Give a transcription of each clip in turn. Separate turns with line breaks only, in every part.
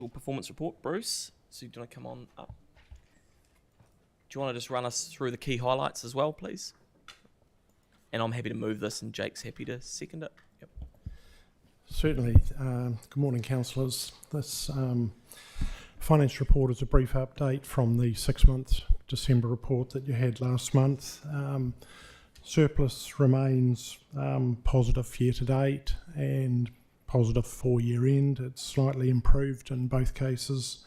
performance report, Bruce. So do you want to come on up? Do you want to just run us through the key highlights as well, please? And I'm happy to move this, and Jake's happy to second it. Yep.
Certainly. Good morning, councillors. This finance report is a brief update from the 6-month December report that you had last month. Surplus remains positive year to date and positive for year end. It's slightly improved in both cases.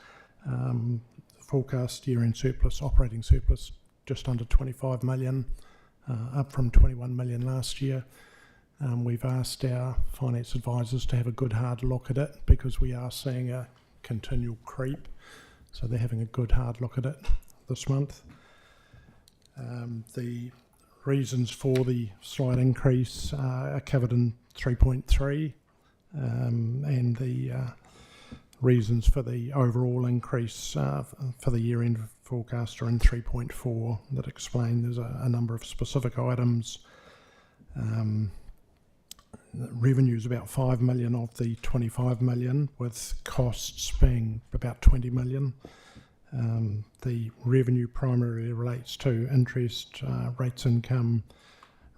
Forecast year end surplus, operating surplus, just under 25 million, up from 21 million last year. We've asked our finance advisors to have a good hard look at it because we are seeing a continual creep. So they're having a good hard look at it this month. The reasons for the slight increase are covered in 3.3 and the reasons for the overall increase for the year-end forecast are in 3.4 that explain there's a number of specific items. Revenue is about 5 million of the 25 million, with costs being about 20 million. The revenue primarily relates to interest, rates income,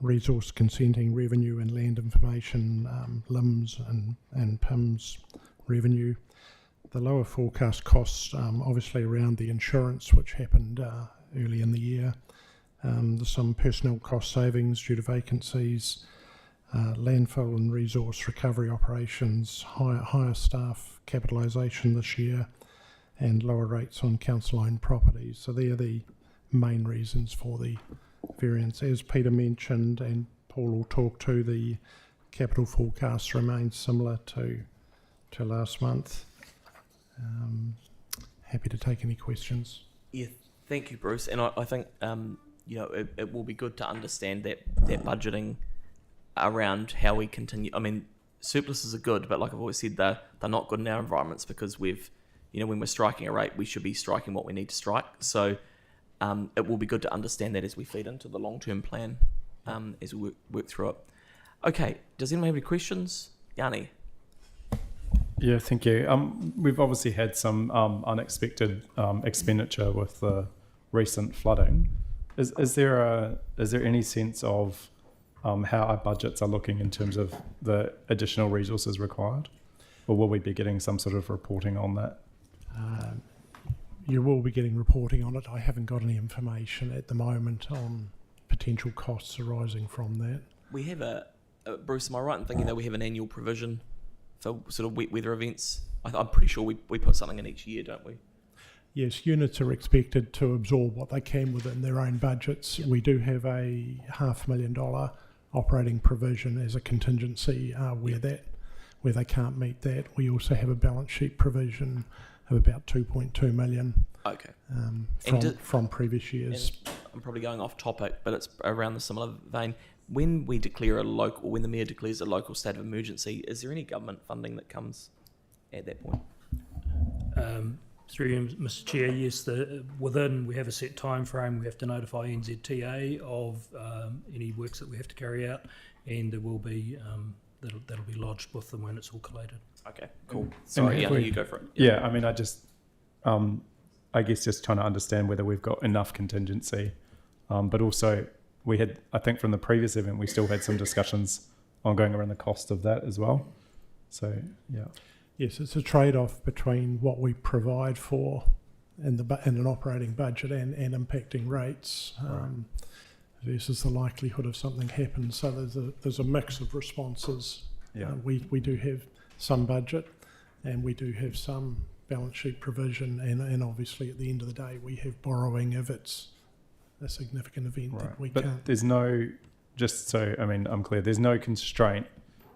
resource consenting revenue and land information, LIMS and PIMS revenue. The lower forecast costs obviously around the insurance, which happened early in the year. There's some personnel cost savings due to vacancies, landfill and resource recovery operations, higher staff capitalisation this year, and lower rates on council-owned properties. So they're the main reasons for the variance. As Peter mentioned, and Paul will talk to, the capital forecast remains similar to last month. Happy to take any questions.
Yeah, thank you, Bruce. And I think it will be good to understand that budgeting around how we continue. I mean, surpluses are good, but like I've always said, they're not good in our environments because when we're striking a rate, we should be striking what we need to strike. So it will be good to understand that as we feed into the long-term plan as we work through it. Okay, does anyone have any questions? Yanni?
Yeah, thank you. We've obviously had some unexpected expenditure with the recent flooding. Is there any sense of how our budgets are looking in terms of the additional resources required? Or will we be getting some sort of reporting on that?
You will be getting reporting on it. I haven't got any information at the moment on potential costs arising from that.
We have Bruce, am I right in thinking that we have an annual provision for sort of wet weather events? I'm pretty sure we put something in each year, don't we?
Yes, units are expected to absorb what they can within their own budgets. Yep. We do have a $500,000 operating provision as a contingency where they can't meet that. We also have a balance sheet provision of about 2.2 million. Okay. From previous years.
I'm probably going off topic, but it's around the similar vein. When we declare when the Mayor declares a local state of emergency, is there any government funding that comes at that point?
Through you, Mr. Chair, yes. We have a set time frame. We have to notify NZTA of any works that we have to carry out, and there will be that'll be lodged with them when it's all collated.
Okay, cool. Sorry, you go for it.
Yeah, I mean, I guess just trying to understand whether we've got enough contingency, but also we had, I think from the previous event, we still had some discussions ongoing around the cost of that as well. So, yeah.
Yes, it's a trade-off between what we provide for in an operating budget and impacting rates versus the likelihood of something happening. So there's a mix of responses. Yeah. We do have some budget and we do have some balance sheet provision, and obviously at the end of the day we have borrowing if it's a significant event that we can't.
There's no, just so I'm clear, there's no constraint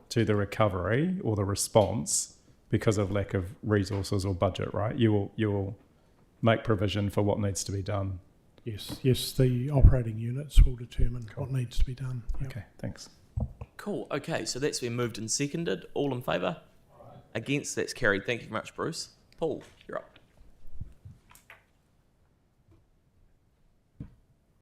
to the recovery or the response because of lack of resources or budget, right? You will make provision for what needs to be done.
Yes, the operating units will determine what needs to be done. Yep.
Okay, thanks.
Cool. Okay, so that's been moved and seconded. All in favour? Against? That's carried. Thank you very much, Bruce. Paul, you're up.